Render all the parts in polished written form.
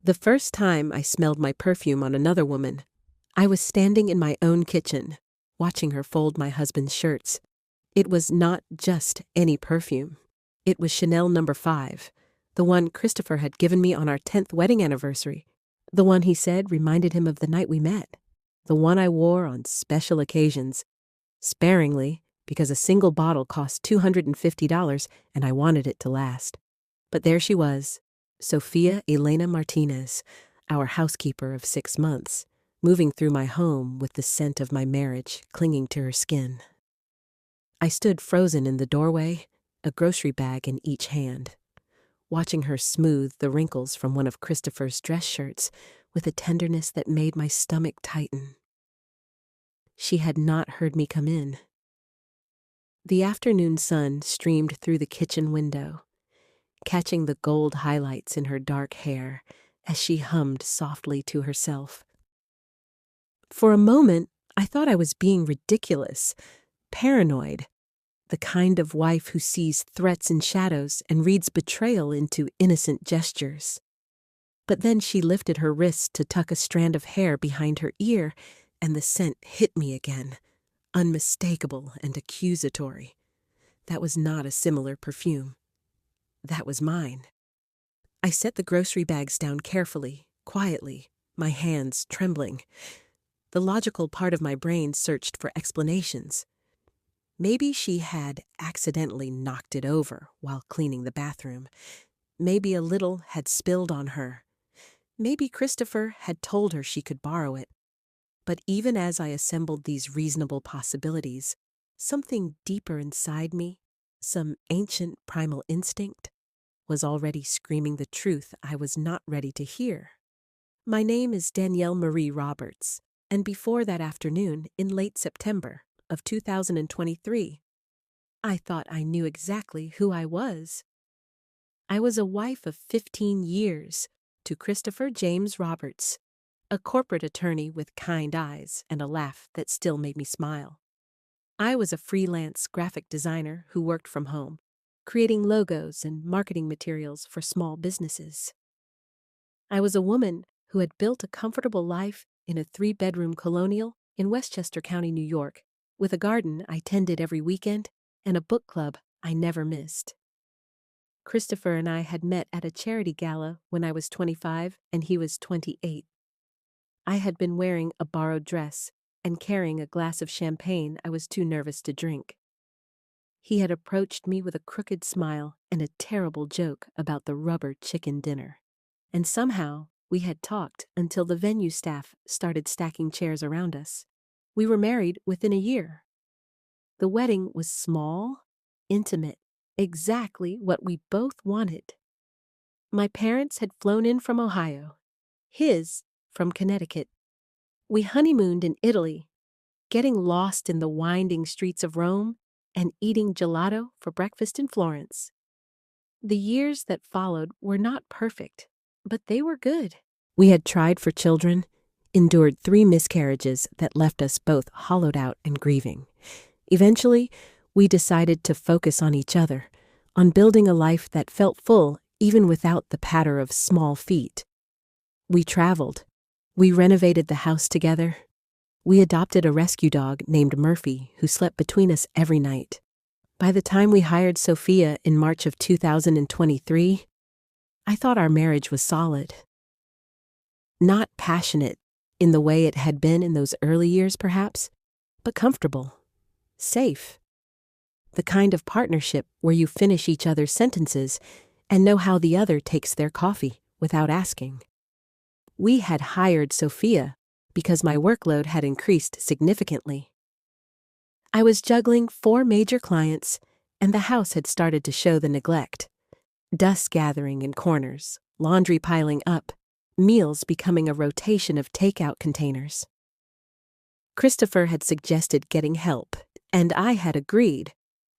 The first time I smelled my perfume on another woman, I was standing in my own kitchen, watching her fold my husband's shirts. It was not just any perfume. It was Chanel No. 5, the one Christopher had given me on our 10th wedding anniversary, the one he said reminded him of the night we met, the one I wore on special occasions, sparingly because a single bottle cost $250 and I wanted it to last. But there she was, Sophia Elena Martinez, our housekeeper of 6 months, moving through my home with the scent of my marriage clinging to her skin. I stood frozen in the doorway, a grocery bag in each hand, watching her smooth the wrinkles from one of Christopher's dress shirts with a tenderness that made my stomach tighten. She had not heard me come in. The afternoon sun streamed through the kitchen window, catching the gold highlights in her dark hair as she hummed softly to herself. For a moment, I thought I was being ridiculous, paranoid, the kind of wife who sees threats in shadows and reads betrayal into innocent gestures. But then she lifted her wrist to tuck a strand of hair behind her ear, and the scent hit me again, unmistakable and accusatory. That was not a similar perfume. That was mine. I set the grocery bags down carefully, quietly, my hands trembling. The logical part of my brain searched for explanations. Maybe she had accidentally knocked it over while cleaning the bathroom. Maybe a little had spilled on her. Maybe Christopher had told her she could borrow it. But even as I assembled these reasonable possibilities, something deeper inside me, some ancient primal instinct, was already screaming the truth I was not ready to hear. My name is Danielle Marie Roberts, and before that afternoon, in late September of 2023, I thought I knew exactly who I was. I was a wife of 15 years to Christopher James Roberts, a corporate attorney with kind eyes and a laugh that still made me smile. I was a freelance graphic designer who worked from home, creating logos and marketing materials for small businesses. I was a woman who had built a comfortable life in a 3-bedroom colonial in Westchester County, New York, with a garden I tended every weekend and a book club I never missed. Christopher and I had met at a charity gala when I was 25 and he was 28. I had been wearing a borrowed dress and carrying a glass of champagne I was too nervous to drink. He had approached me with a crooked smile and a terrible joke about the rubber chicken dinner. And somehow we had talked until the venue staff started stacking chairs around us. We were married within a year. The wedding was small, intimate, exactly what we both wanted. My parents had flown in from Ohio, his from Connecticut. We honeymooned in Italy, getting lost in the winding streets of Rome and eating gelato for breakfast in Florence. The years that followed were not perfect, but they were good. We had tried for children, endured 3 miscarriages that left us both hollowed out and grieving. Eventually, we decided to focus on each other, on building a life that felt full even without the patter of small feet. We traveled. We renovated the house together. We adopted a rescue dog named Murphy who slept between us every night. By the time we hired Sophia in March of 2023, I thought our marriage was solid. Not passionate in the way it had been in those early years, perhaps, but comfortable, safe. The kind of partnership where you finish each other's sentences and know how the other takes their coffee without asking. We had hired Sophia because my workload had increased significantly. I was juggling 4 major clients, and the house had started to show the neglect. Dust gathering in corners, laundry piling up, meals becoming a rotation of takeout containers. Christopher had suggested getting help, and I had agreed,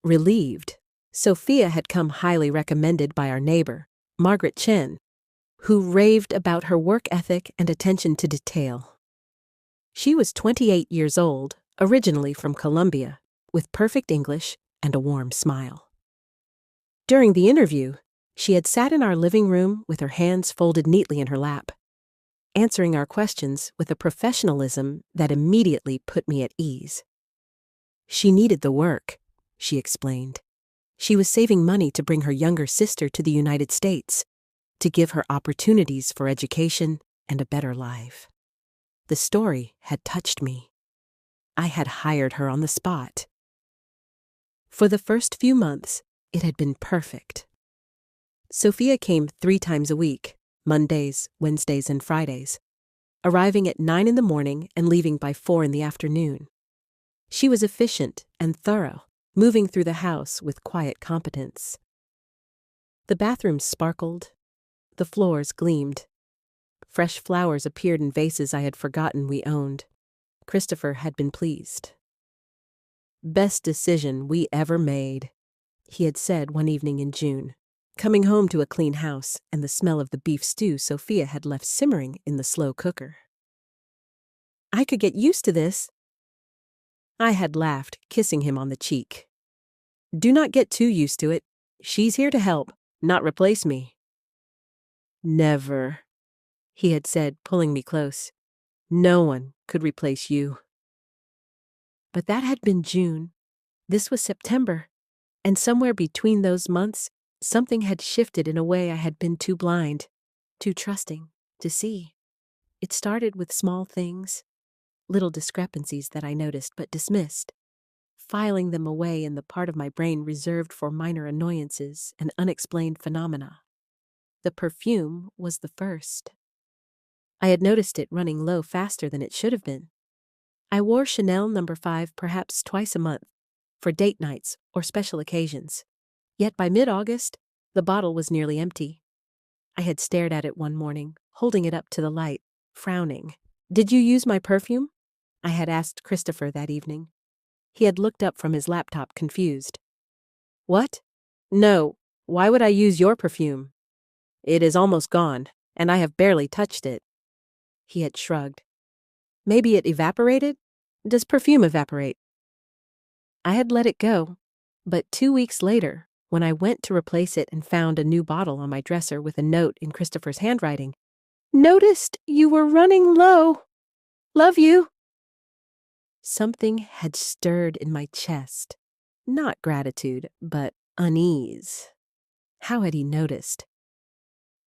relieved. Sophia had come highly recommended by our neighbor, Margaret Chen, who raved about her work ethic and attention to detail. She was 28 years old, originally from Colombia, with perfect English and a warm smile. During the interview, she had sat in our living room with her hands folded neatly in her lap, answering our questions with a professionalism that immediately put me at ease. She needed the work, she explained. She was saving money to bring her younger sister to the United States, to give her opportunities for education and a better life. The story had touched me. I had hired her on the spot. For the first few months, it had been perfect. Sophia came 3 times a week, Mondays, Wednesdays, and Fridays, arriving at 9 in the morning and leaving by 4 in the afternoon. She was efficient and thorough, moving through the house with quiet competence. The bathrooms sparkled, the floors gleamed. Fresh flowers appeared in vases I had forgotten we owned. Christopher had been pleased. "Best decision we ever made," he had said one evening in June, coming home to a clean house and the smell of the beef stew Sophia had left simmering in the slow cooker. "I could get used to this." I had laughed, kissing him on the cheek. "Do not get too used to it. She's here to help, not replace me." "Never," he had said, pulling me close. "No one could replace you." But that had been June. This was September, and somewhere between those months, something had shifted in a way I had been too blind, too trusting, to see. It started with small things, little discrepancies that I noticed but dismissed, filing them away in the part of my brain reserved for minor annoyances and unexplained phenomena. The perfume was the first. I had noticed it running low faster than it should have been. I wore Chanel No. 5 perhaps twice a month, for date nights or special occasions. Yet by mid-August, the bottle was nearly empty. I had stared at it one morning, holding it up to the light, frowning. "Did you use my perfume?" I had asked Christopher that evening. He had looked up from his laptop, confused. "What? No, why would I use your perfume? It is almost gone, and I have barely touched it." He had shrugged. "Maybe it evaporated? Does perfume evaporate?" I had let it go, but 2 weeks later, when I went to replace it and found a new bottle on my dresser with a note in Christopher's handwriting, "Noticed you were running low. Love you." Something had stirred in my chest. Not gratitude, but unease. How had he noticed?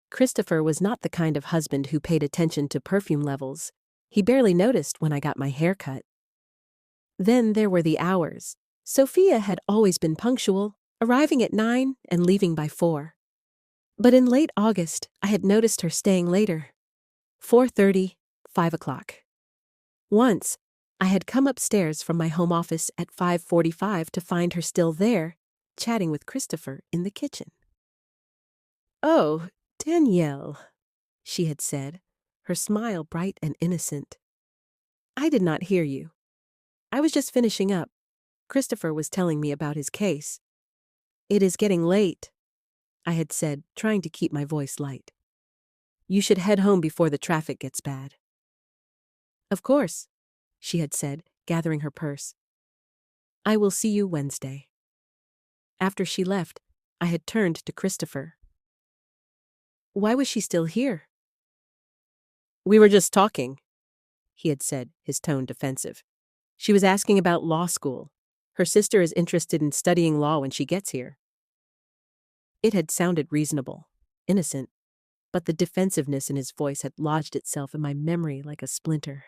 Christopher was not the kind of husband who paid attention to perfume levels. He barely noticed when I got my hair cut. Then there were the hours. Sophia had always been punctual, arriving at 9 and leaving by 4. But in late August, I had noticed her staying later. 4:30, 5 o'clock. Once, I had come upstairs from my home office at 5:45 to find her still there, chatting with Christopher in the kitchen. "Oh, Danielle," she had said, her smile bright and innocent. "I did not hear you. I was just finishing up. Christopher was telling me about his case." "It is getting late," I had said, trying to keep my voice light. "You should head home before the traffic gets bad." "Of course," she had said, gathering her purse. "I will see you Wednesday." After she left, I had turned to Christopher. Why was she still here? "We were just talking," he had said, his tone defensive. "She was asking about law school. Her sister is interested in studying law when she gets here." It had sounded reasonable, innocent, but the defensiveness in his voice had lodged itself in my memory like a splinter.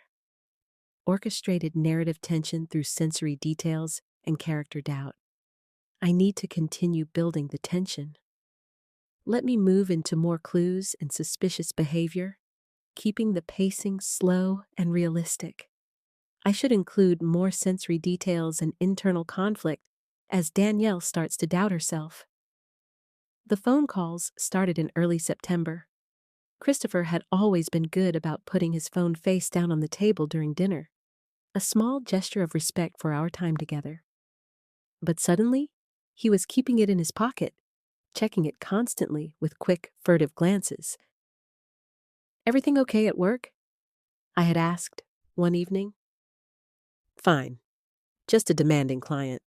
Orchestrated narrative tension through sensory details and character doubt. I need to continue building the tension. Let me move into more clues and suspicious behavior, keeping the pacing slow and realistic. I should include more sensory details and internal conflict as Danielle starts to doubt herself. The phone calls started in early September. Christopher had always been good about putting his phone face down on the table during dinner, a small gesture of respect for our time together. But suddenly, he was keeping it in his pocket, checking it constantly with quick, furtive glances. "Everything okay at work?" I had asked one evening. "Fine. Just a demanding client."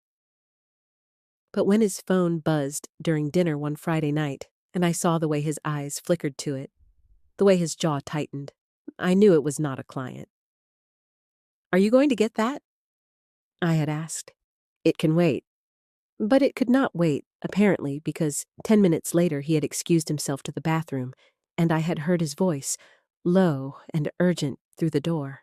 But when his phone buzzed during dinner one Friday night, and I saw the way his eyes flickered to it, the way his jaw tightened, I knew it was not a client. "Are you going to get that?" I had asked. "It can wait." But it could not wait, apparently, because 10 minutes later he had excused himself to the bathroom, and I had heard his voice, low and urgent, through the door.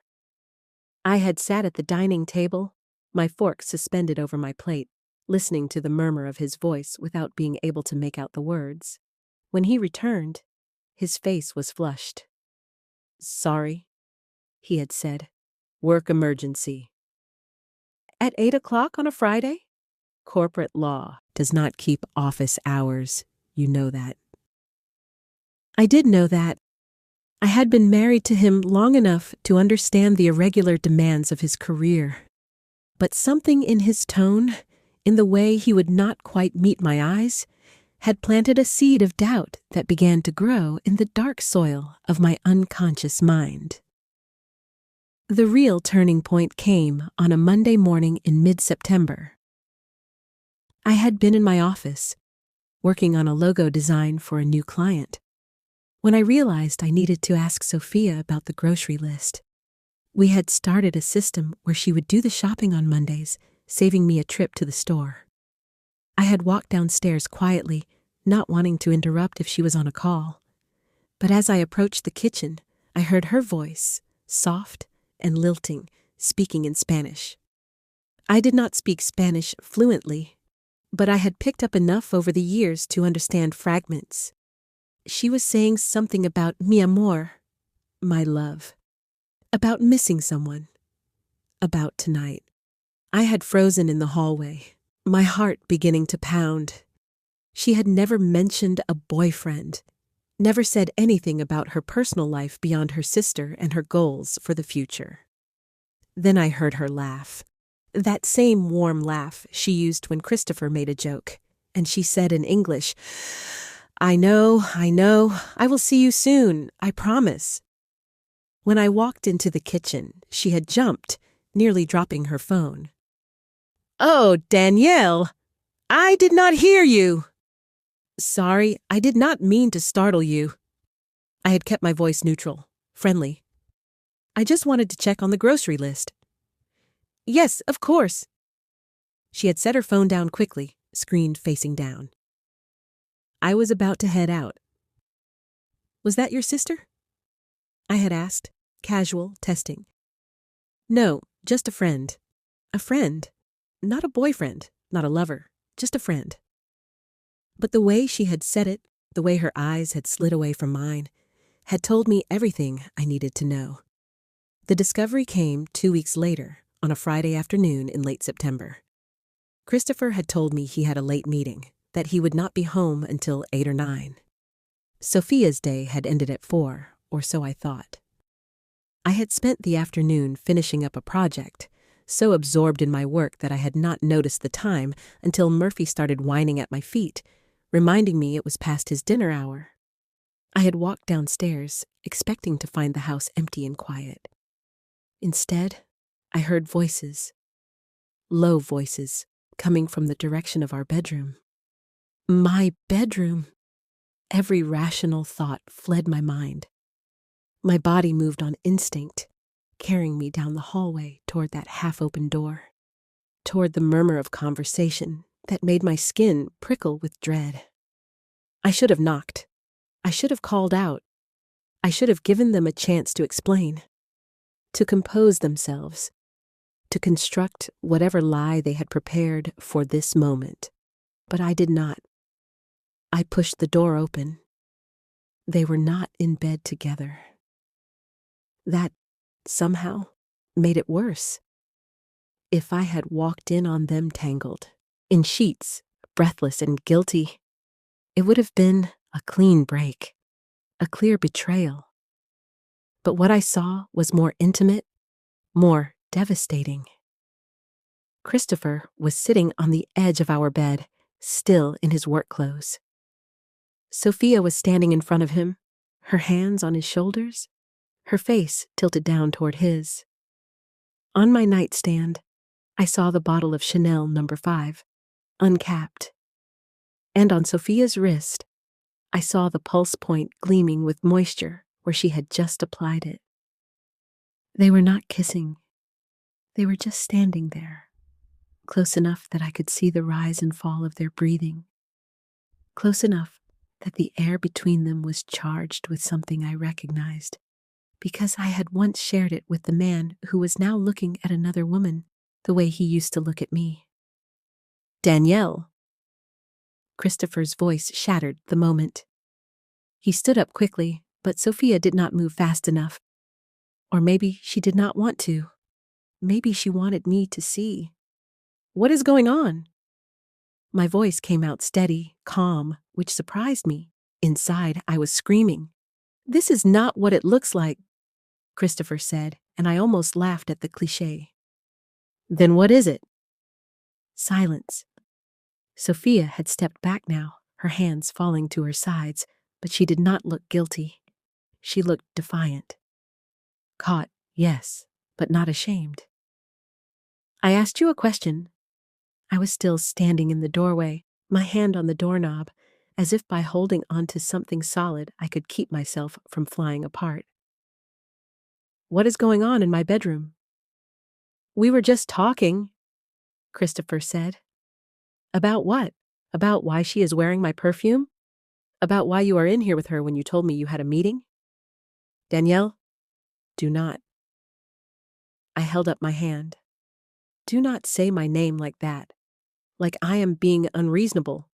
I had sat at the dining table, my fork suspended over my plate, listening to the murmur of his voice without being able to make out the words. When he returned, his face was flushed. "Sorry," he had said. "Work emergency." At 8 o'clock on a Friday? Corporate law does not keep office hours. You know that. I did know that. I had been married to him long enough to understand the irregular demands of his career. But something in his tone, in the way he would not quite meet my eyes, had planted a seed of doubt that began to grow in the dark soil of my unconscious mind. The real turning point came on a Monday morning in mid-September. I had been in my office, working on a logo design for a new client, when I realized I needed to ask Sophia about the grocery list. We had started a system where she would do the shopping on Mondays, saving me a trip to the store. I had walked downstairs quietly, not wanting to interrupt if she was on a call. But as I approached the kitchen, I heard her voice, soft and lilting, speaking in Spanish. I did not speak Spanish fluently, but I had picked up enough over the years to understand fragments. She was saying something about mi amor, my love, about missing someone, about tonight. I had frozen in the hallway, my heart beginning to pound. She had never mentioned a boyfriend, never said anything about her personal life beyond her sister and her goals for the future. Then I heard her laugh. That same warm laugh she used when Christopher made a joke, and she said in English, I know, I will see you soon, I promise." When I walked into the kitchen, she had jumped, nearly dropping her phone. "Oh, Danielle, I did not hear you." "Sorry, I did not mean to startle you." I had kept my voice neutral, friendly. "I just wanted to check on the grocery list." "Yes, of course." She had set her phone down quickly, screen facing down. I was about to head out. "Was that your sister?" I had asked, casual, testing. "No, just a friend." A friend. Not a boyfriend, not a lover, just a friend. But the way she had said it, the way her eyes had slid away from mine, had told me everything I needed to know. The discovery came 2 weeks later, on a Friday afternoon in late September. Christopher had told me he had a late meeting, that he would not be home until 8 or 9. Sophia's day had ended at 4, or so I thought. I had spent the afternoon finishing up a project, so absorbed in my work that I had not noticed the time until Murphy started whining at my feet, reminding me it was past his dinner hour. I had walked downstairs, expecting to find the house empty and quiet. Instead, I heard voices, low voices, coming from the direction of our bedroom. My bedroom! Every rational thought fled my mind. My body moved on instinct, carrying me down the hallway toward that half-open door, toward the murmur of conversation that made my skin prickle with dread. I should have knocked. I should have called out. I should have given them a chance to explain, to compose themselves, to construct whatever lie they had prepared for this moment. But I did not. I pushed the door open. They were not in bed together. That, somehow, made it worse. If I had walked in on them tangled, in sheets, breathless and guilty, it would have been a clean break, a clear betrayal. But what I saw was more intimate, more devastating. Christopher was sitting on the edge of our bed, still in his work clothes. Sophia was standing in front of him, her hands on his shoulders, her face tilted down toward his. On my nightstand, I saw the bottle of Chanel No. 5, uncapped. And on Sophia's wrist, I saw the pulse point gleaming with moisture where she had just applied it. They were not kissing. They were just standing there, close enough that I could see the rise and fall of their breathing, close enough that the air between them was charged with something I recognized, because I had once shared it with the man who was now looking at another woman the way he used to look at me. Danielle. Christopher's voice shattered the moment. He stood up quickly, but Sophia did not move fast enough. Or maybe she did not want to. Maybe she wanted me to see. What is going on? My voice came out steady, calm, which surprised me. Inside, I was screaming. This is not what it looks like, Christopher said, and I almost laughed at the cliché. Then what is it? Silence. Sophia had stepped back now, her hands falling to her sides, but she did not look guilty. She looked defiant. Caught, yes, but not ashamed. I asked you a question. I was still standing in the doorway, my hand on the doorknob, as if by holding onto something solid I could keep myself from flying apart. What is going on in my bedroom? We were just talking, Christopher said. About what? About why she is wearing my perfume? About why you are in here with her when you told me you had a meeting? Danielle, do not. I held up my hand. Do not say my name like that, like I am being unreasonable,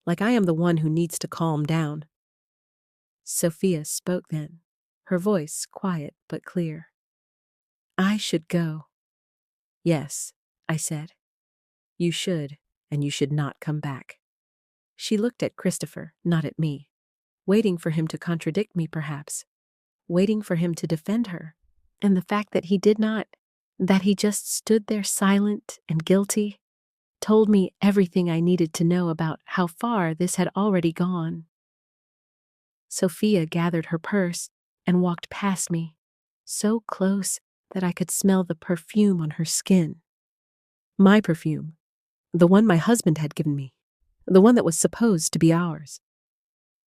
like I am the one who needs to calm down. Sophia spoke then, her voice quiet but clear. I should go. Yes, I said. You should, and you should not come back. She looked at Christopher, not at me, waiting for him to contradict me perhaps, waiting for him to defend her, and the fact that he did not, that he just stood there silent and guilty, told me everything I needed to know about how far this had already gone. Sophia gathered her purse and walked past me, so close that I could smell the perfume on her skin. My perfume, the one my husband had given me, the one that was supposed to be ours.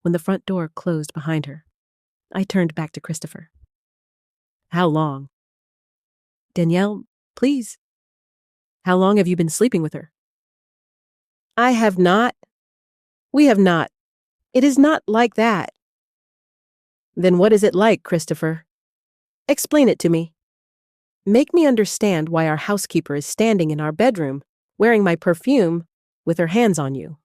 When the front door closed behind her, I turned back to Christopher. How long? Danielle, please. How long have you been sleeping with her? I have not. We have not. It is not like that. Then what is it like, Christopher? Explain it to me. Make me understand why our housekeeper is standing in our bedroom, wearing my perfume, with her hands on you.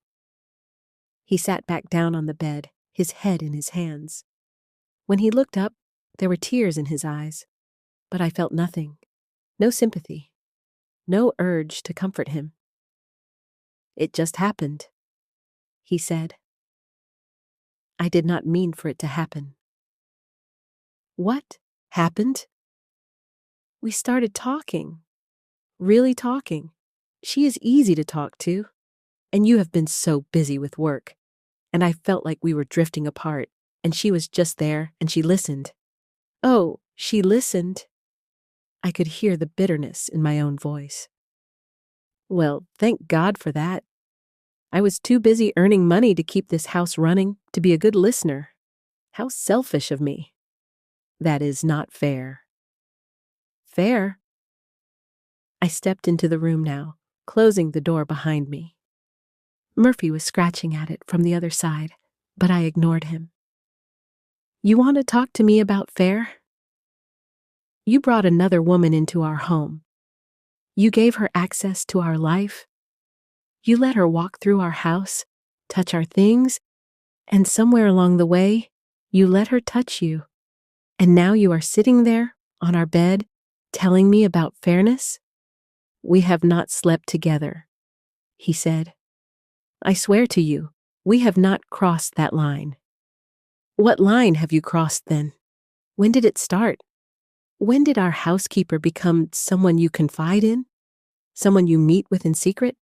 He sat back down on the bed, his head in his hands. When he looked up, there were tears in his eyes, but I felt nothing, no sympathy, no urge to comfort him. It just happened, he said. I did not mean for it to happen. What happened? We started talking, really talking. She is easy to talk to, and you have been so busy with work, and I felt like we were drifting apart, and she was just there, and she listened. Oh, she listened. I could hear the bitterness in my own voice. Well, thank God for that. I was too busy earning money to keep this house running, to be a good listener. How selfish of me. That is not fair. Fair? I stepped into the room now, closing the door behind me. Murphy was scratching at it from the other side, but I ignored him. You want to talk to me about fair? You brought another woman into our home. You gave her access to our life. You let her walk through our house, touch our things, and somewhere along the way, you let her touch you. And now you are sitting there, on our bed, telling me about fairness? We have not slept together, he said. I swear to you, we have not crossed that line. What line have you crossed then? When did it start? When did our housekeeper become someone you confide in? Someone you meet with in secret?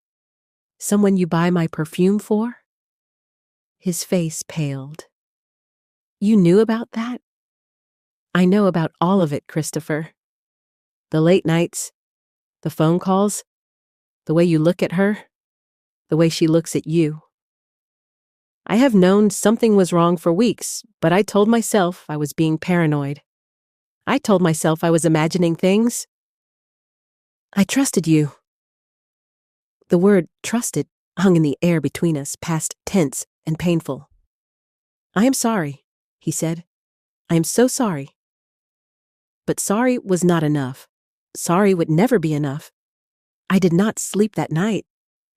Someone you buy my perfume for? His face paled. You knew about that? I know about all of it, Christopher. The late nights, the phone calls, the way you look at her, the way she looks at you. I have known something was wrong for weeks, but I told myself I was being paranoid. I told myself I was imagining things. I trusted you. The word trusted hung in the air between us, past tense and painful. I am sorry, he said. I am so sorry. But sorry was not enough. Sorry would never be enough. I did not sleep that night.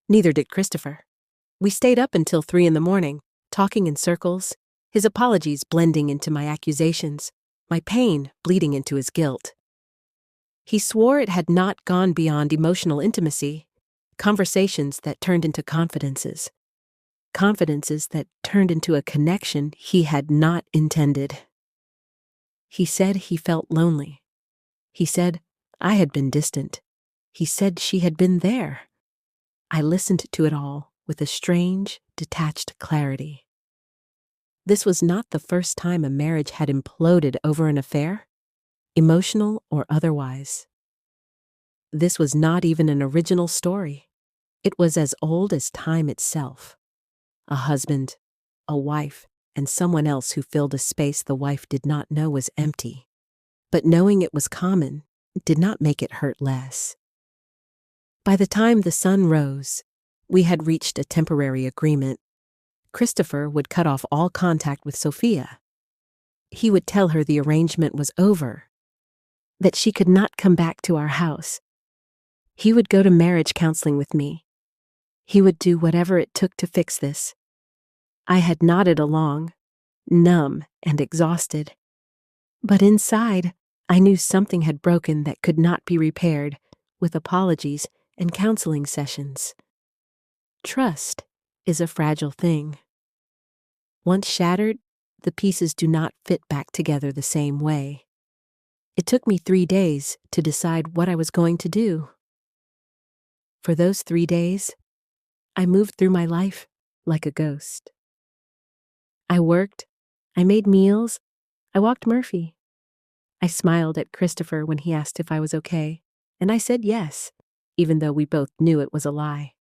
Neither did Christopher. We stayed up until 3 a.m, talking in circles, his apologies blending into my accusations, my pain bleeding into his guilt. He swore it had not gone beyond emotional intimacy, conversations that turned into confidences that turned into a connection he had not intended. He said he felt lonely. He said I had been distant. He said she had been there. I listened to it all with a strange, detached clarity. This was not the first time a marriage had imploded over an affair, emotional or otherwise. This was not even an original story. It was as old as time itself. A husband, a wife, and someone else who filled a space the wife did not know was empty. But knowing it was common did not make it hurt less. By the time the sun rose, we had reached a temporary agreement. Christopher would cut off all contact with Sophia. He would tell her the arrangement was over, that she could not come back to our house. He would go to marriage counseling with me. He would do whatever it took to fix this. I had nodded along, numb and exhausted. But inside, I knew something had broken that could not be repaired with apologies and counseling sessions. Trust is a fragile thing. Once shattered, the pieces do not fit back together the same way. It took me 3 days to decide what I was going to do. For those 3 days, I moved through my life like a ghost. I worked, I made meals, I walked Murphy. I smiled at Christopher when he asked if I was okay, and I said yes, even though we both knew it was a lie.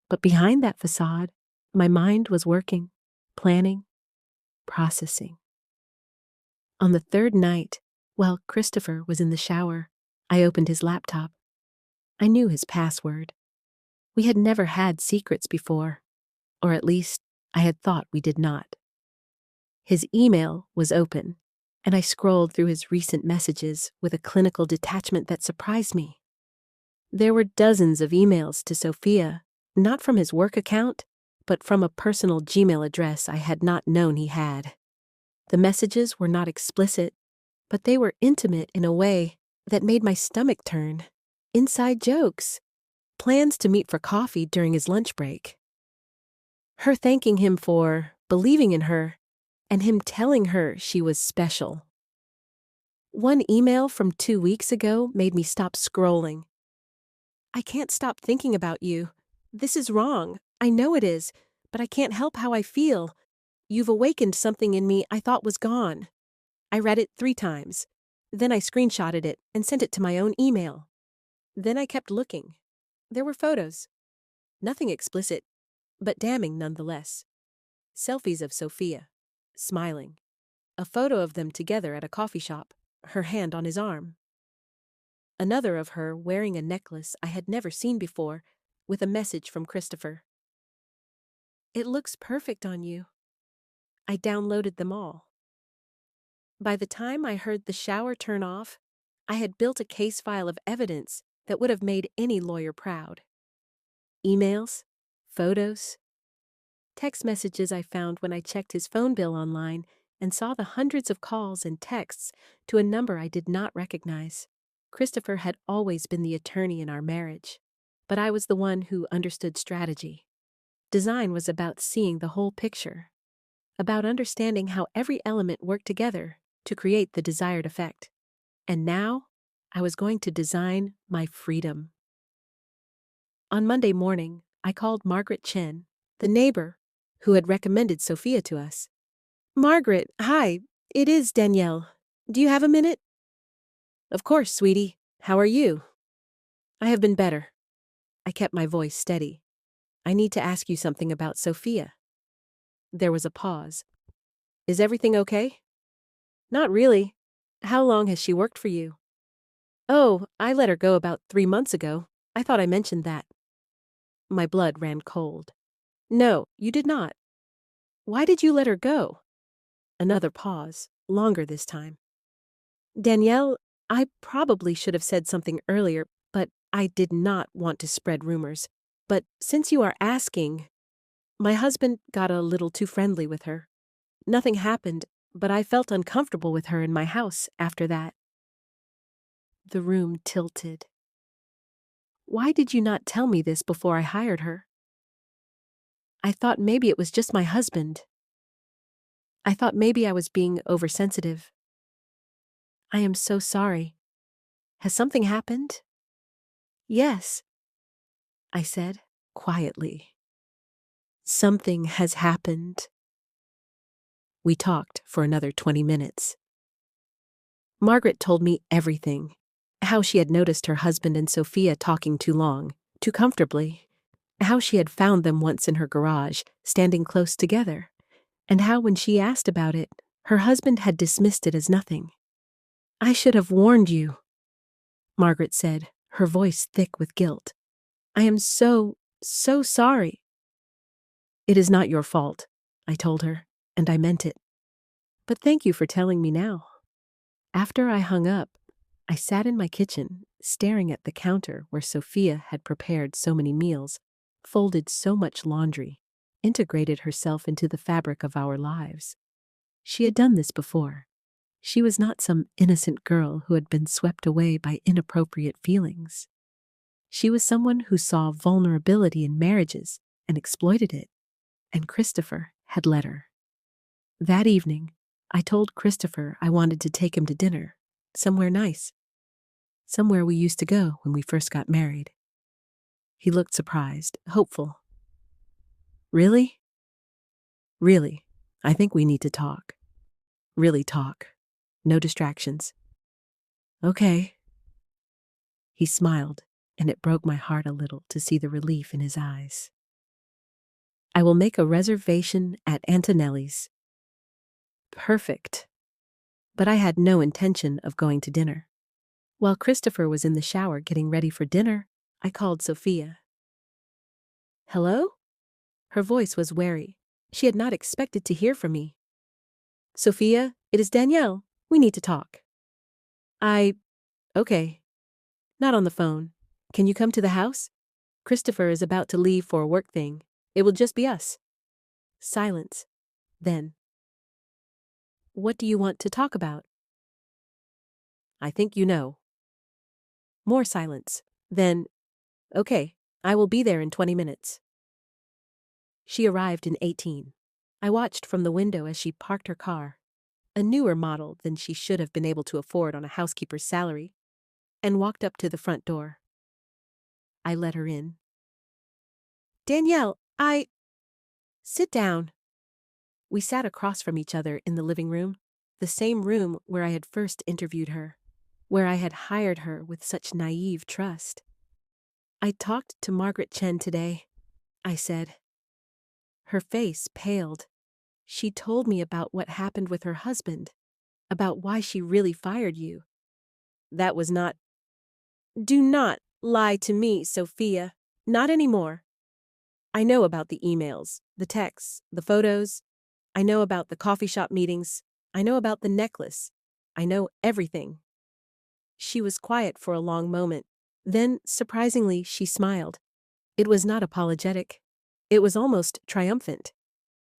But behind that facade, my mind was working, planning, processing. On the 3rd night, while Christopher was in the shower, I opened his laptop. I knew his password. We had never had secrets before, or at least I had thought we did not. His email was open, and I scrolled through his recent messages with a clinical detachment that surprised me. There were dozens of emails to Sophia, not from his work account, but from a personal Gmail address I had not known he had. The messages were not explicit, but they were intimate in a way that made my stomach turn. Inside jokes, plans to meet for coffee during his lunch break. Her thanking him for believing in her, and him telling her she was special. One email from 2 weeks ago made me stop scrolling. I can't stop thinking about you. This is wrong. I know it is, but I can't help how I feel. You've awakened something in me I thought was gone. I read it 3 times. Then I screenshotted it and sent it to my own email. Then I kept looking. There were photos. Nothing explicit, but damning nonetheless. Selfies of Sophia, smiling. A photo of them together at a coffee shop, her hand on his arm. Another of her wearing a necklace I had never seen before, with a message from Christopher. It looks perfect on you. I downloaded them all. By the time I heard the shower turn off, I had built a case file of evidence that would have made any lawyer proud. Emails, photos, text messages I found when I checked his phone bill online and saw the hundreds of calls and texts to a number I did not recognize. Christopher had always been the attorney in our marriage, but I was the one who understood strategy. Design was about seeing the whole picture, about understanding how every element worked together to create the desired effect. And now, I was going to design my freedom. On Monday morning, I called Margaret Chen, the neighbor who had recommended Sophia to us. Margaret, hi, it is Danielle. Do you have a minute? Of course, sweetie. How are you? I have been better. I kept my voice steady. I need to ask you something about Sophia. There was a pause. Is everything okay? Not really. How long has she worked for you? Oh, I let her go about 3 months ago. I thought I mentioned that. My blood ran cold. No, you did not. Why did you let her go? Another pause, longer this time. Danielle, I probably should have said something earlier, but I did not want to spread rumors. But since you are asking, my husband got a little too friendly with her. Nothing happened, but I felt uncomfortable with her in my house after that. The room tilted. Why did you not tell me this before I hired her? I thought maybe it was just my husband. I thought maybe I was being oversensitive. I am so sorry. Has something happened? Yes, I said, quietly. Something has happened. We talked for another 20 minutes. Margaret told me everything. How she had noticed her husband and Sophia talking too long, too comfortably. How she had found them once in her garage, standing close together. And how when she asked about it, her husband had dismissed it as nothing. I should have warned you, Margaret said, her voice thick with guilt. I am so sorry. It is not your fault, I told her, and I meant it. But thank you for telling me now. After I hung up, I sat in my kitchen, staring at the counter where Sophia had prepared so many meals, folded so much laundry, integrated herself into the fabric of our lives. She had done this before. She was not some innocent girl who had been swept away by inappropriate feelings. She was someone who saw vulnerability in marriages and exploited it, and Christopher had let her. That evening, I told Christopher I wanted to take him to dinner, somewhere nice, somewhere we used to go when we first got married. He looked surprised, hopeful. Really? Really, I think we need to talk. Really talk. No distractions. Okay. He smiled, and it broke my heart a little to see the relief in his eyes. I will make a reservation at Antonelli's. Perfect. But I had no intention of going to dinner. While Christopher was in the shower getting ready for dinner, I called Sophia. Hello? Her voice was wary. She had not expected to hear from me. Sophia, it is Danielle. We need to talk. Okay. Not on the phone. Can you come to the house? Christopher is about to leave for a work thing. It will just be us. Silence. Then. What do you want to talk about? I think you know. More silence. Then, okay, I will be there in 20 minutes. She arrived in 18. I watched from the window as she parked her car, a newer model than she should have been able to afford on a housekeeper's salary, and walked up to the front door. I let her in. Danielle, Sit down. We sat across from each other in the living room, the same room where I had first interviewed her, where I had hired her with such naive trust. I talked to Margaret Chen today, I said. Her face paled. She told me about what happened with her husband, about why she really fired you. That was not... Do not lie to me, Sophia. Not anymore. I know about the emails, the texts, the photos. I know about the coffee shop meetings. I know about the necklace. I know everything. She was quiet for a long moment. Then, surprisingly, she smiled. It was not apologetic. It was almost triumphant.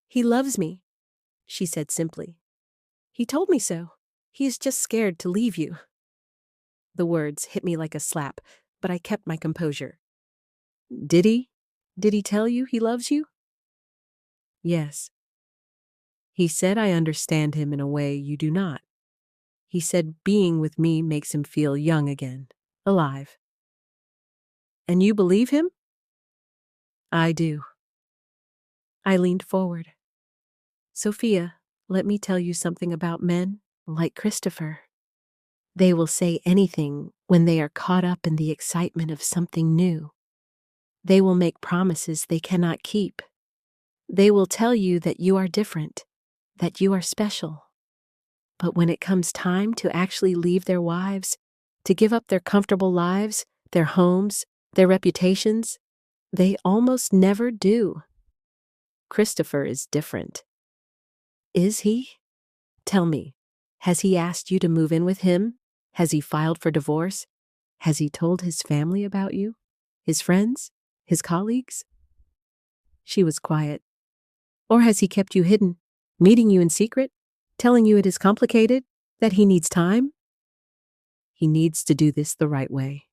He loves me, she said simply. He told me so. He is just scared to leave you. The words hit me like a slap, but I kept my composure. Did he? Did he tell you he loves you? Yes. He said I understand him in a way you do not. He said being with me makes him feel young again, alive. And you believe him? I do. I leaned forward. Sophia, let me tell you something about men like Christopher. They will say anything when they are caught up in the excitement of something new. They will make promises they cannot keep. They will tell you that you are different, that you are special. But when it comes time to actually leave their wives, to give up their comfortable lives, their homes, their reputations, they almost never do. Christopher is different. Is he? Tell me, has he asked you to move in with him? Has he filed for divorce? Has he told his family about you? His friends? His colleagues? She was quiet. Or has he kept you hidden, meeting you in secret, telling you it is complicated, that he needs time? He needs to do this the right way.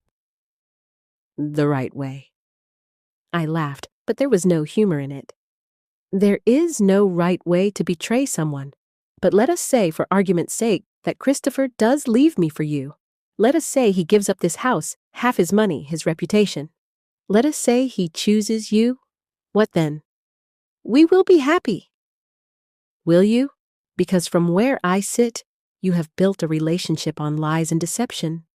The right way. I laughed, but there was no humor in it. There is no right way to betray someone. But let us say, for argument's sake, that Christopher does leave me for you. Let us say he gives up this house, half his money, his reputation. Let us say he chooses you. What then? We will be happy. Will you? Because from where I sit, you have built a relationship on lies and deception.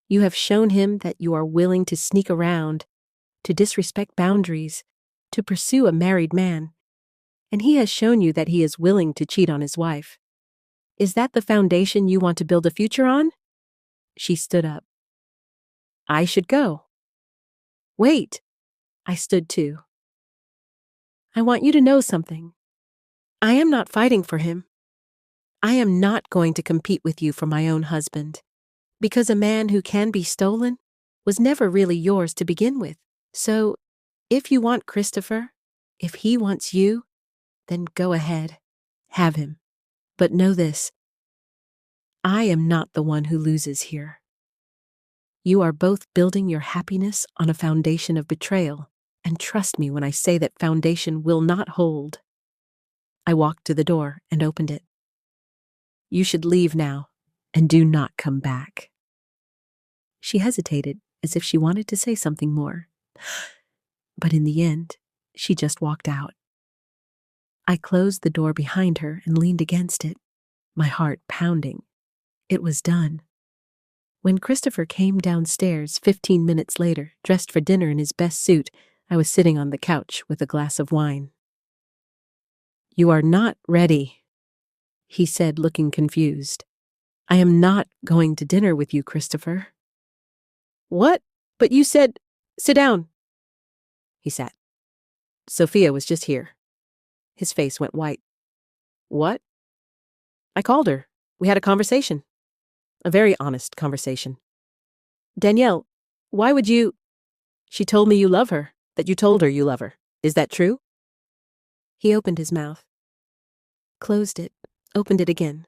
You have shown him that you are willing to sneak around, to disrespect boundaries, to pursue a married man. And he has shown you that he is willing to cheat on his wife. Is that the foundation you want to build a future on? She stood up. I should go. Wait. I stood too. I want you to know something. I am not fighting for him. I am not going to compete with you for my own husband, because a man who can be stolen was never really yours to begin with. So, if you want Christopher, if he wants you, then go ahead, have him. But know this, I am not the one who loses here. You are both building your happiness on a foundation of betrayal, and trust me when I say that foundation will not hold. I walked to the door and opened it. You should leave now, and do not come back. She hesitated, as if she wanted to say something more. But in the end, she just walked out. I closed the door behind her and leaned against it, my heart pounding. It was done. When Christopher came downstairs 15 minutes later, dressed for dinner in his best suit, I was sitting on the couch with a glass of wine. You are not ready, he said, looking confused. I am not going to dinner with you, Christopher. What? But you said, sit down. He sat. Sophia was just here. His face went white. What? I called her. We had a conversation. A very honest conversation. Danielle, why would you... She told me you love her, that you told her you love her. Is that true? He opened his mouth. Closed it, opened it again.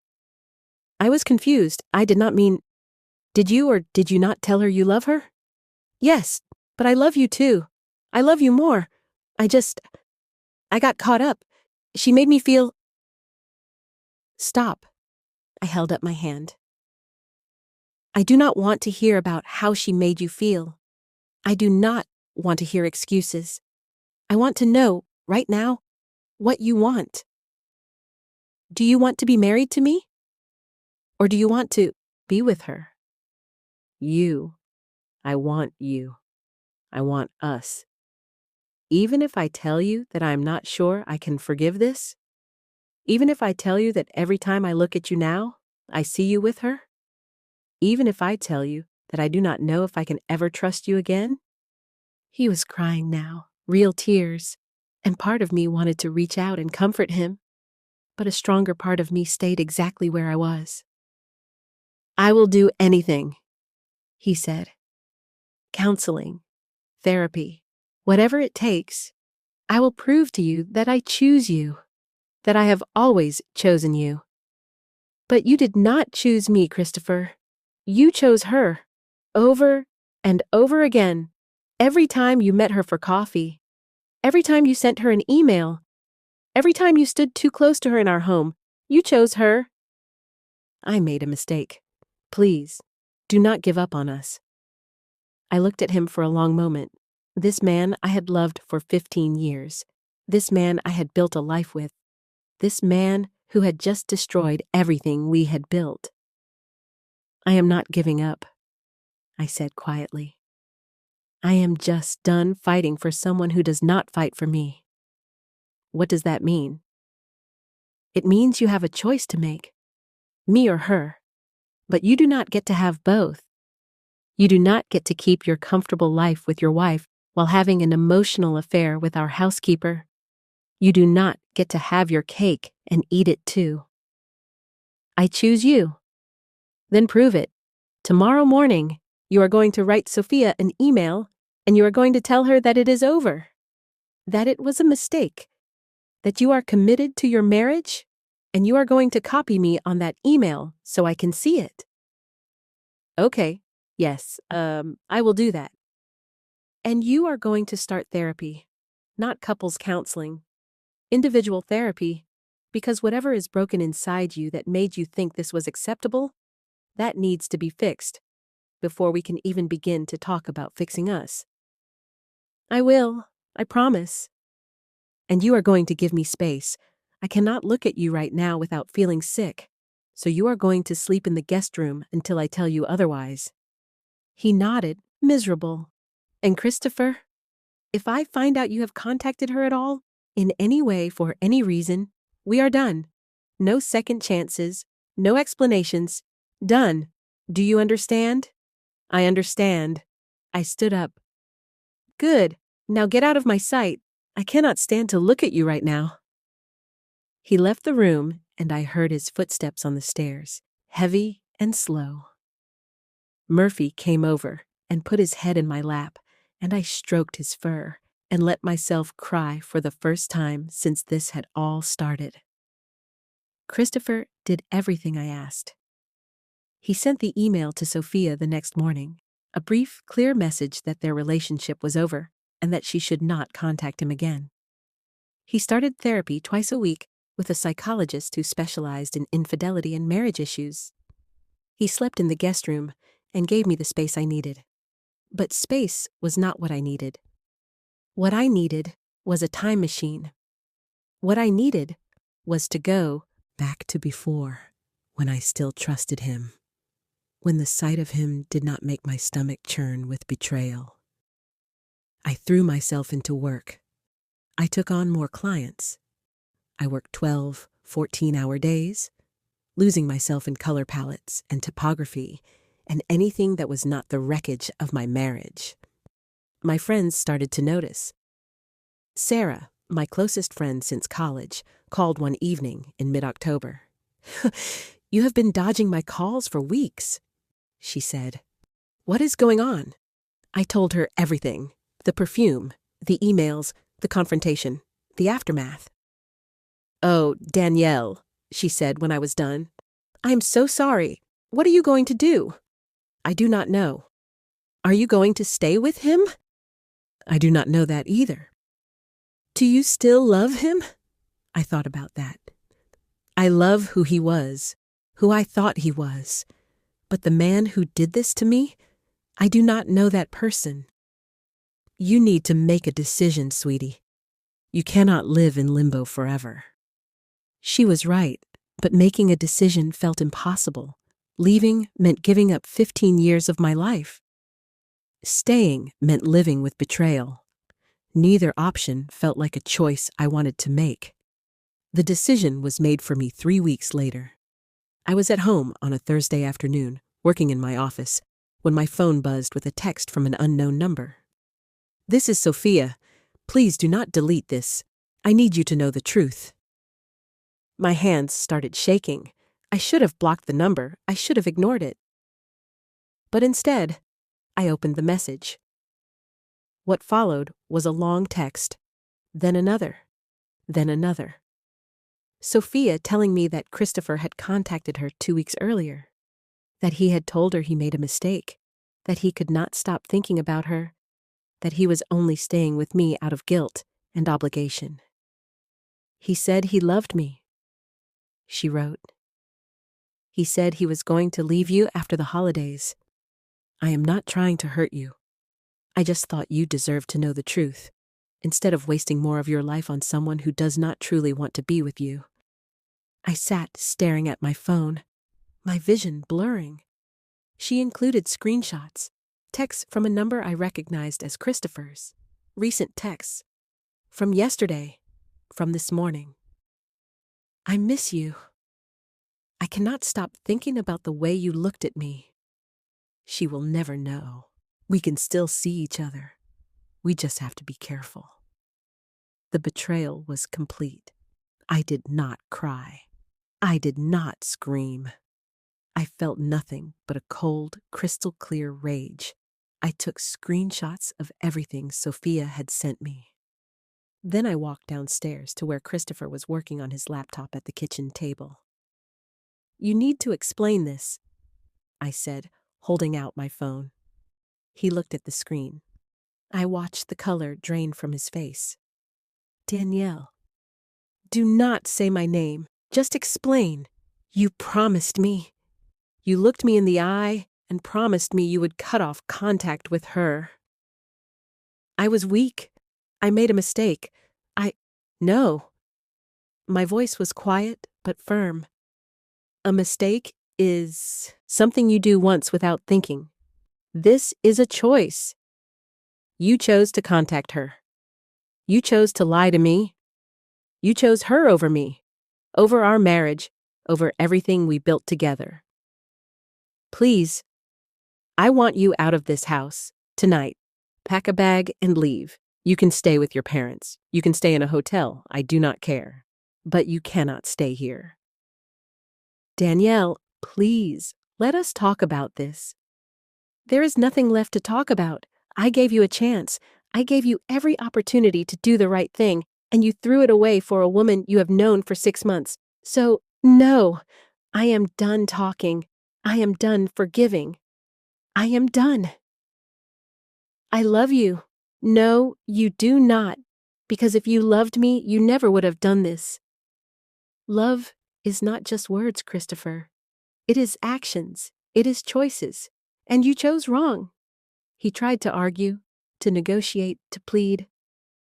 I was confused. I did not mean... Did you or did you not tell her you love her? Yes, but I love you too. I love you more. I got caught up. She made me feel... Stop. I held up my hand. I do not want to hear about how she made you feel. I do not want to hear excuses. I want to know, right now, what you want. Do you want to be married to me? Or do you want to be with her? You. I want you. I want us. Even if I tell you that I am not sure I can forgive this, even if I tell you that every time I look at you now, I see you with her, even if I tell you that I do not know if I can ever trust you again. He was crying now, real tears, and part of me wanted to reach out and comfort him, but a stronger part of me stayed exactly where I was. I will do anything, he said. Counseling, therapy, whatever it takes. I will prove to you that I choose you, that I have always chosen you. But you did not choose me, Christopher. You chose her, over and over again, every time you met her for coffee, every time you sent her an email, every time you stood too close to her in our home. You chose her. I made a mistake. Please, do not give up on us. I looked at him for a long moment. This man I had loved for 15 years. This man I had built a life with. This man who had just destroyed everything we had built. I am not giving up, I said quietly. I am just done fighting for someone who does not fight for me. What does that mean? It means you have a choice to make. me or her. But you do not get to have both. You do not get to keep your comfortable life with your wife while having an emotional affair with our housekeeper. You do not get to have your cake and eat it too. I choose you. Then prove it. Tomorrow morning, you are going to write Sophia an email, and you are going to tell her that it is over, that it was a mistake, that you are committed to your marriage, and you are going to copy me on that email so I can see it. Okay, yes, I will do that. And you are going to start therapy, not couples counseling, individual therapy, because whatever is broken inside you that made you think this was acceptable, that needs to be fixed before we can even begin to talk about fixing us. I will, I promise. And you are going to give me space. I cannot look at you right now without feeling sick, so you are going to sleep in the guest room until I tell you otherwise. He nodded, miserable. And Christopher, if I find out you have contacted her at all, in any way for any reason, we are done. No second chances, no explanations. Done. Do you understand? I understand. I stood up. Good. Now get out of my sight. I cannot stand to look at you right now. He left the room, and I heard his footsteps on the stairs, heavy and slow. Murphy came over and put his head in my lap, and I stroked his fur and let myself cry for the first time since this had all started. Christopher did everything I asked. He sent the email to Sophia the next morning, a brief, clear message that their relationship was over and that she should not contact him again. He started therapy twice a week with a psychologist who specialized in infidelity and marriage issues. He slept in the guest room and gave me the space I needed. But space was not what I needed. What I needed was a time machine. What I needed was to go back to before, when I still trusted him, when the sight of him did not make my stomach churn with betrayal. I threw myself into work. I took on more clients. I worked 12, 14-hour days, losing myself in color palettes and typography and anything that was not the wreckage of my marriage. My friends started to notice. Sarah, my closest friend since college, called one evening in mid-October. You have been dodging my calls for weeks, she said. What is going on? I told her everything. The perfume, the emails, the confrontation, the aftermath. Oh, Danielle, she said when I was done. I am so sorry. What are you going to do? I do not know. Are you going to stay with him? I do not know that either. Do you still love him? I thought about that. I love who he was, who I thought he was. But the man who did this to me, I do not know that person. You need to make a decision, sweetie. You cannot live in limbo forever. She was right, but making a decision felt impossible. Leaving meant giving up 15 years of my life. Staying meant living with betrayal. Neither option felt like a choice I wanted to make. The decision was made for me 3 weeks later. I was at home on a Thursday afternoon, working in my office, when my phone buzzed with a text from an unknown number. This is Sophia. Please do not delete this. I need you to know the truth. My hands started shaking. I should have blocked the number. I should have ignored it. But instead, I opened the message. What followed was a long text, then another, then another. Sophia telling me that Christopher had contacted her 2 weeks earlier, that he had told her he made a mistake, that he could not stop thinking about her, that he was only staying with me out of guilt and obligation. He said he loved me, she wrote. He said he was going to leave you after the holidays. I am not trying to hurt you. I just thought you deserved to know the truth, instead of wasting more of your life on someone who does not truly want to be with you. I sat staring at my phone, my vision blurring. She included screenshots, texts from a number I recognized as Christopher's, recent texts, from yesterday, from this morning. I miss you. I cannot stop thinking about the way you looked at me. She will never know. We can still see each other. We just have to be careful." The betrayal was complete. I did not cry. I did not scream. I felt nothing but a cold, crystal-clear rage. I took screenshots of everything Sophia had sent me. Then I walked downstairs to where Christopher was working on his laptop at the kitchen table. "You need to explain this," I said, holding out my phone. He looked at the screen. I watched the color drain from his face. "Danielle, do not say my name. Just explain. You promised me. You looked me in the eye and promised me you would cut off contact with her." "I was weak. I made a mistake. No." My voice was quiet but firm. "A mistake is something you do once without thinking. This is a choice. You chose to contact her. You chose to lie to me. You chose her over me, over our marriage, over everything we built together. Please, I want you out of this house, tonight. Pack a bag and leave. You can stay with your parents. You can stay in a hotel. I do not care. But you cannot stay here." "Danielle, please, let us talk about this." "There is nothing left to talk about. I gave you a chance. I gave you every opportunity to do the right thing, and you threw it away for a woman you have known for 6 months. So, no, I am done talking. I am done forgiving. I am done. I love you. No, you do not, because if you loved me, you never would have done this. Love is not just words, Christopher. It is actions. It is choices. And you chose wrong." He tried to argue, to negotiate, to plead.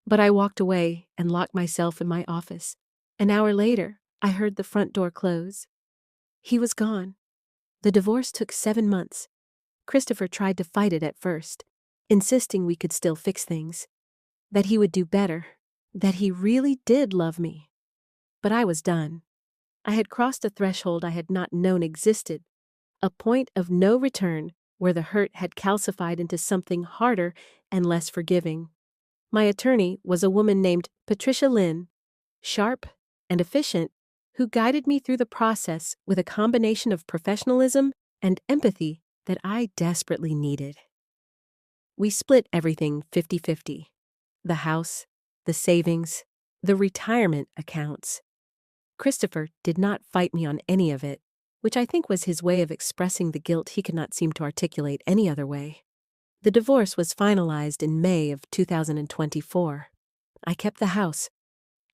But I walked away and locked myself in my office. An hour later, I heard the front door close. He was gone. The divorce took 7 months. Christopher tried to fight it at first, insisting we could still fix things, that he would do better, that he really did love me. But I was done. I had crossed a threshold I had not known existed, a point of no return where the hurt had calcified into something harder and less forgiving. My attorney was a woman named Patricia Lynn, sharp and efficient, who guided me through the process with a combination of professionalism and empathy that I desperately needed. We split everything 50-50. The house, the savings, the retirement accounts. Christopher did not fight me on any of it, which I think was his way of expressing the guilt he could not seem to articulate any other way. The divorce was finalized in May of 2024. I kept the house.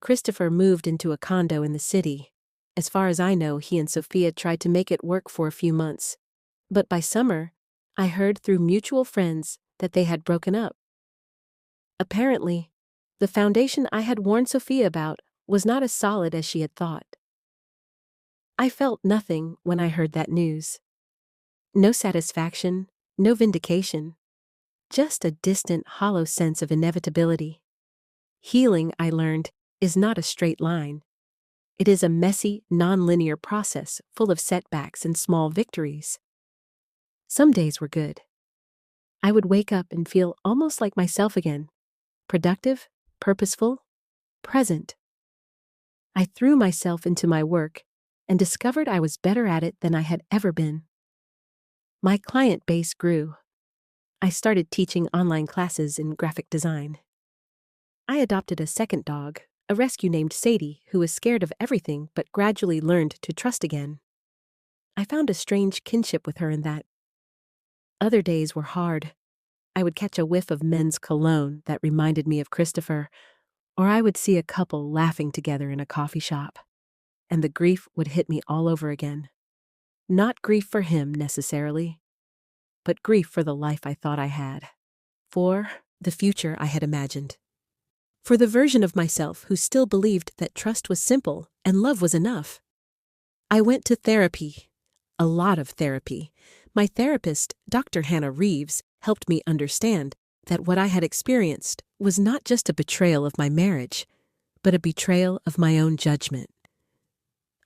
Christopher moved into a condo in the city. As far as I know, he and Sophia tried to make it work for a few months. But by summer, I heard through mutual friends that they had broken up. Apparently, the foundation I had warned Sophia about was not as solid as she had thought. I felt nothing when I heard that news. No satisfaction, no vindication. Just a distant, hollow sense of inevitability. Healing, I learned, is not a straight line. It is a messy, non-linear process full of setbacks and small victories. Some days were good. I would wake up and feel almost like myself again, productive, purposeful, present. I threw myself into my work and discovered I was better at it than I had ever been. My client base grew. I started teaching online classes in graphic design. I adopted a second dog, a rescue named Sadie, who was scared of everything but gradually learned to trust again. I found a strange kinship with her in that. Other days were hard. I would catch a whiff of men's cologne that reminded me of Christopher, or I would see a couple laughing together in a coffee shop, and the grief would hit me all over again. Not grief for him, necessarily, but grief for the life I thought I had, for the future I had imagined, for the version of myself who still believed that trust was simple and love was enough. I went to therapy, a lot of therapy. My therapist, Dr. Hannah Reeves, helped me understand that what I had experienced was not just a betrayal of my marriage, but a betrayal of my own judgment.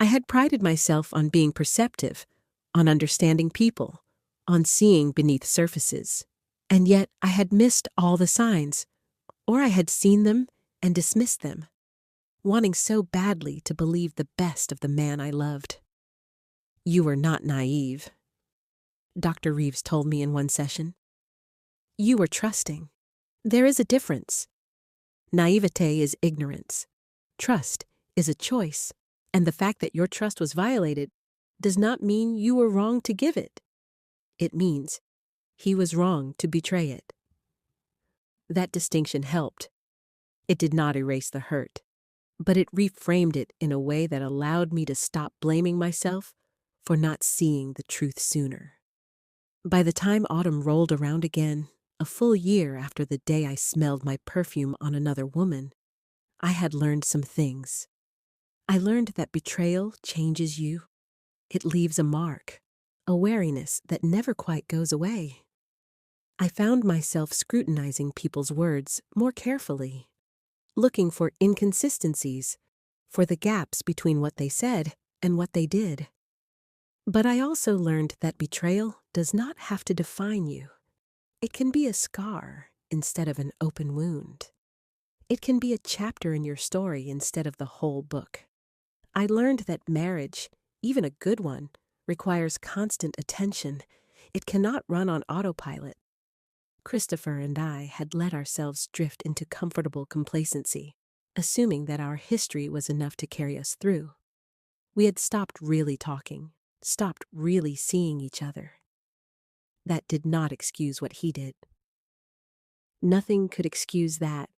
I had prided myself on being perceptive, on understanding people, on seeing beneath surfaces. And yet I had missed all the signs, or I had seen them and dismissed them, wanting so badly to believe the best of the man I loved. "You were not naive," Dr. Reeves told me in one session. "You were trusting. There is a difference. Naivete is ignorance. Trust is a choice, and the fact that your trust was violated does not mean you were wrong to give it. It means he was wrong to betray it." That distinction helped. It did not erase the hurt, but it reframed it in a way that allowed me to stop blaming myself for not seeing the truth sooner. By the time autumn rolled around again, a full year after the day I smelled my perfume on another woman, I had learned some things. I learned that betrayal changes you. It leaves a mark, a wariness that never quite goes away. I found myself scrutinizing people's words more carefully, looking for inconsistencies, for the gaps between what they said and what they did. But I also learned that betrayal does not have to define you. It can be a scar instead of an open wound. It can be a chapter in your story instead of the whole book. I learned that marriage, even a good one, requires constant attention. It cannot run on autopilot. Christopher and I had let ourselves drift into comfortable complacency, assuming that our history was enough to carry us through. We had stopped really talking, stopped really seeing each other. That did not excuse what he did. Nothing could excuse that,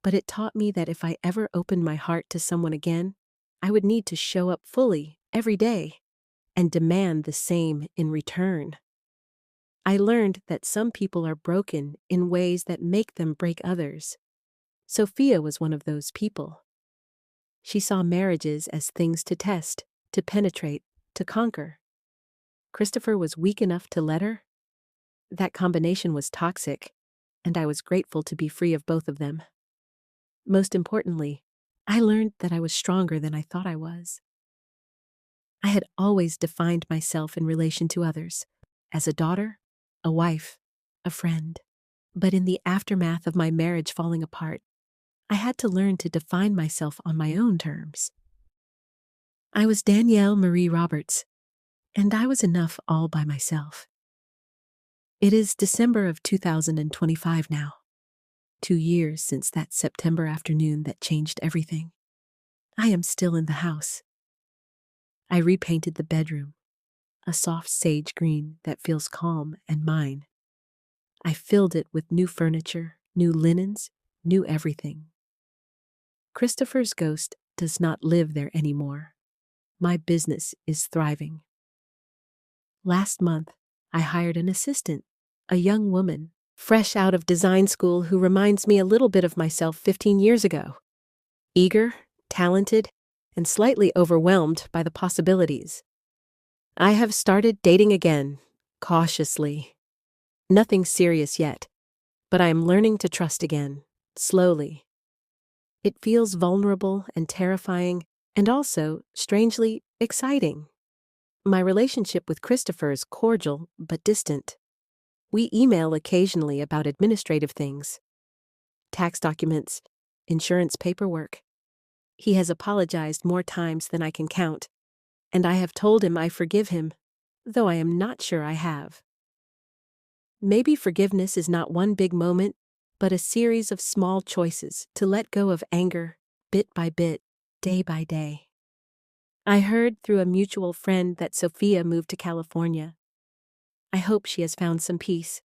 but it taught me that if I ever opened my heart to someone again, I would need to show up fully every day and demand the same in return. I learned that some people are broken in ways that make them break others. Sophia was one of those people. She saw marriages as things to test, to penetrate, to conquer. Christopher was weak enough to let her. That combination was toxic, and I was grateful to be free of both of them. Most importantly, I learned that I was stronger than I thought I was. I had always defined myself in relation to others, as a daughter, a wife, a friend. But in the aftermath of my marriage falling apart, I had to learn to define myself on my own terms. I was Danielle Marie Roberts, and I was enough all by myself. It is December of 2025 now, 2 years since that September afternoon that changed everything. I am still in the house. I repainted the bedroom, a soft sage green that feels calm and mine. I filled it with new furniture, new linens, new everything. Christopher's ghost does not live there anymore. My business is thriving. Last month, I hired an assistant, a young woman, fresh out of design school who reminds me a little bit of myself 15 years ago. Eager, talented, and slightly overwhelmed by the possibilities. I have started dating again, cautiously. Nothing serious yet, but I am learning to trust again, slowly. It feels vulnerable and terrifying, and also, strangely, exciting. My relationship with Christopher is cordial but distant. We email occasionally about administrative things, tax documents, insurance paperwork. He has apologized more times than I can count, and I have told him I forgive him, though I am not sure I have. Maybe forgiveness is not one big moment, but a series of small choices to let go of anger, bit by bit, day by day. I heard through a mutual friend that Sophia moved to California. I hope she has found some peace,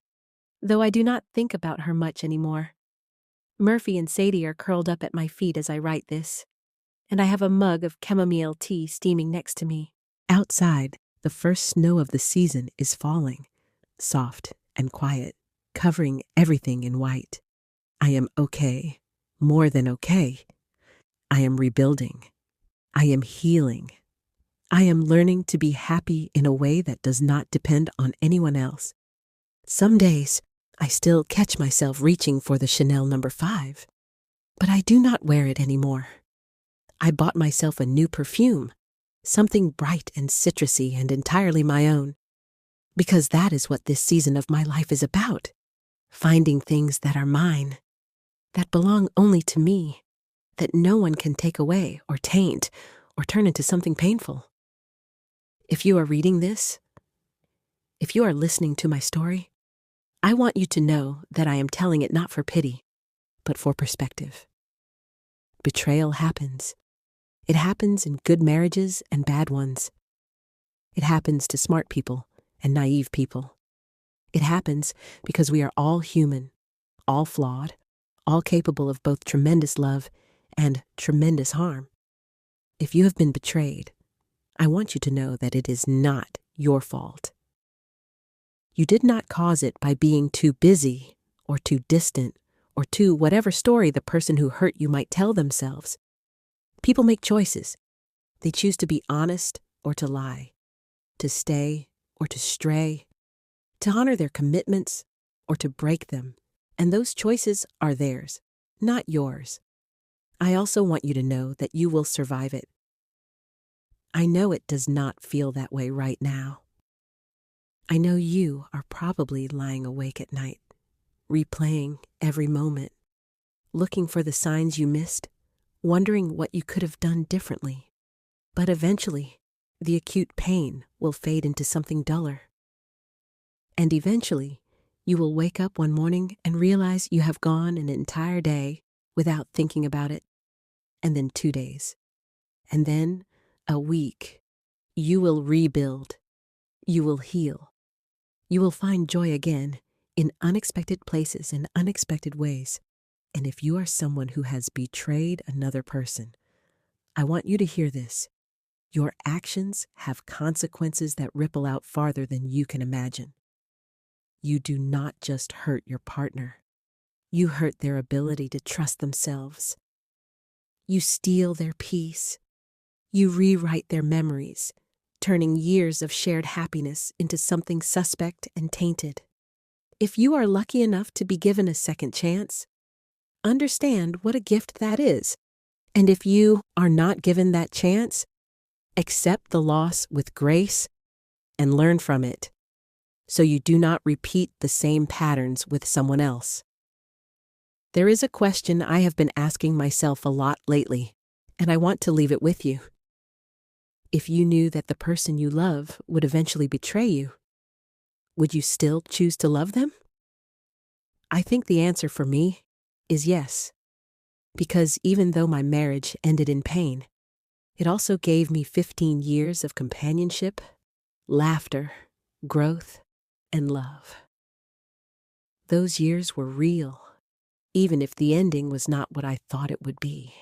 though I do not think about her much anymore. Murphy and Sadie are curled up at my feet as I write this, and I have a mug of chamomile tea steaming next to me. Outside, the first snow of the season is falling, soft and quiet, covering everything in white. I am okay, more than okay. I am rebuilding. I am healing. I am learning to be happy in a way that does not depend on anyone else. Some days, I still catch myself reaching for the Chanel No. 5, but I do not wear it anymore. I bought myself a new perfume, something bright and citrusy and entirely my own, because that is what this season of my life is about, finding things that are mine, that belong only to me, that no one can take away or taint or turn into something painful. If you are reading this, if you are listening to my story, I want you to know that I am telling it not for pity, but for perspective. Betrayal happens. It happens in good marriages and bad ones. It happens to smart people and naive people. It happens because we are all human, all flawed, all capable of both tremendous love and tremendous harm. If you have been betrayed, I want you to know that it is not your fault. You did not cause it by being too busy or too distant or too whatever story the person who hurt you might tell themselves. People make choices. They choose to be honest or to lie, to stay or to stray, to honor their commitments or to break them. And those choices are theirs, not yours. I also want you to know that you will survive it. I know it does not feel that way right now. I know you are probably lying awake at night, replaying every moment, looking for the signs you missed, wondering what you could have done differently. But eventually, the acute pain will fade into something duller. And eventually, you will wake up one morning and realize you have gone an entire day without thinking about it, and then 2 days, and then a week. You will rebuild. You will heal. You will find joy again in unexpected places and unexpected ways. And if you are someone who has betrayed another person, I want you to hear this. Your actions have consequences that ripple out farther than you can imagine. You do not just hurt your partner. You hurt their ability to trust themselves. You steal their peace. You rewrite their memories, turning years of shared happiness into something suspect and tainted. If you are lucky enough to be given a second chance, understand what a gift that is. And if you are not given that chance, accept the loss with grace and learn from it, so you do not repeat the same patterns with someone else. There is a question I have been asking myself a lot lately, and I want to leave it with you. If you knew that the person you love would eventually betray you, would you still choose to love them? I think the answer for me is yes, because even though my marriage ended in pain, it also gave me 15 years of companionship, laughter, growth, and love. Those years were real, even if the ending was not what I thought it would be.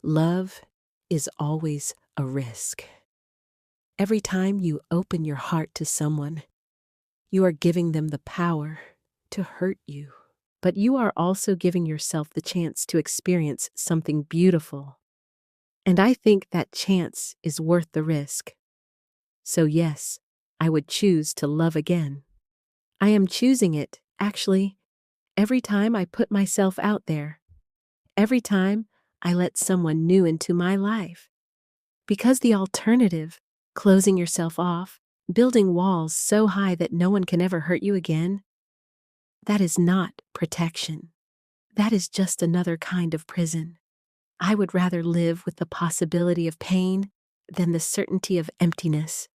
Love is always a risk. Every time you open your heart to someone, you are giving them the power to hurt you. But you are also giving yourself the chance to experience something beautiful. And I think that chance is worth the risk. So yes, I would choose to love again. I am choosing it, actually, every time I put myself out there. Every time I let someone new into my life. Because the alternative, closing yourself off, building walls so high that no one can ever hurt you again, that is not protection. That is just another kind of prison. I would rather live with the possibility of pain than the certainty of emptiness.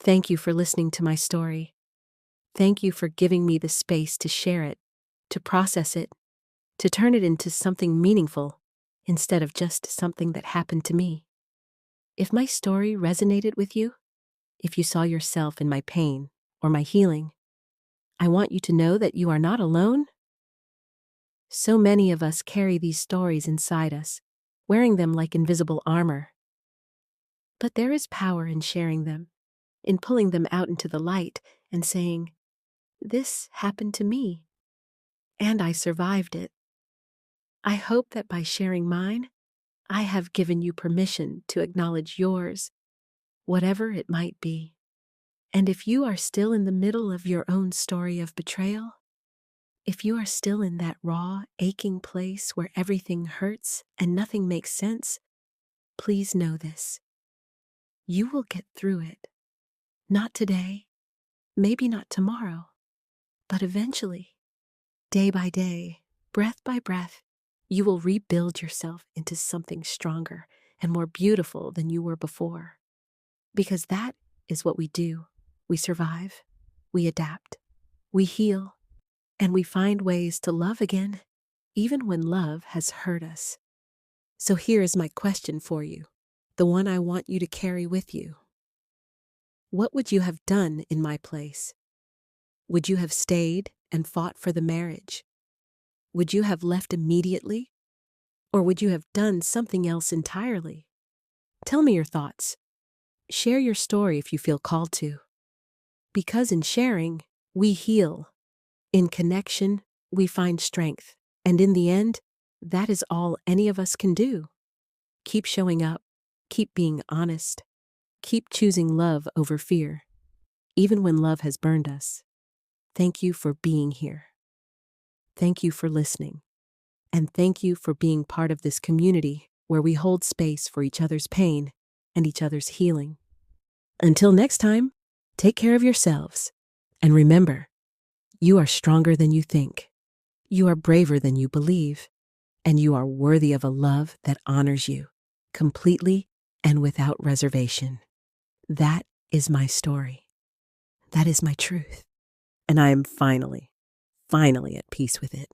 Thank you for listening to my story. Thank you for giving me the space to share it, to process it, to turn it into something meaningful instead of just something that happened to me. If my story resonated with you, if you saw yourself in my pain or my healing, I want you to know that you are not alone. So many of us carry these stories inside us, wearing them like invisible armor. But there is power in sharing them, in pulling them out into the light and saying, "This happened to me, and I survived it." I hope that by sharing mine, I have given you permission to acknowledge yours, whatever it might be. And if you are still in the middle of your own story of betrayal, if you are still in that raw, aching place where everything hurts and nothing makes sense, please know this. You will get through it. Not today, maybe not tomorrow, but eventually, day by day, breath by breath, you will rebuild yourself into something stronger and more beautiful than you were before. Because that is what we do. We survive, we adapt, we heal, and we find ways to love again, even when love has hurt us. So here is my question for you, the one I want you to carry with you. What would you have done in my place? Would you have stayed and fought for the marriage? Would you have left immediately? Or would you have done something else entirely? Tell me your thoughts. Share your story if you feel called to. Because in sharing, we heal. In connection, we find strength. And in the end, that is all any of us can do. Keep showing up. Keep being honest. Keep choosing love over fear, even when love has burned us. Thank you for being here. Thank you for listening. And thank you for being part of this community where we hold space for each other's pain and each other's healing. Until next time, take care of yourselves. And remember, you are stronger than you think. You are braver than you believe. And you are worthy of a love that honors you completely and without reservation. That is my story. That is my truth. And I am finally at peace with it.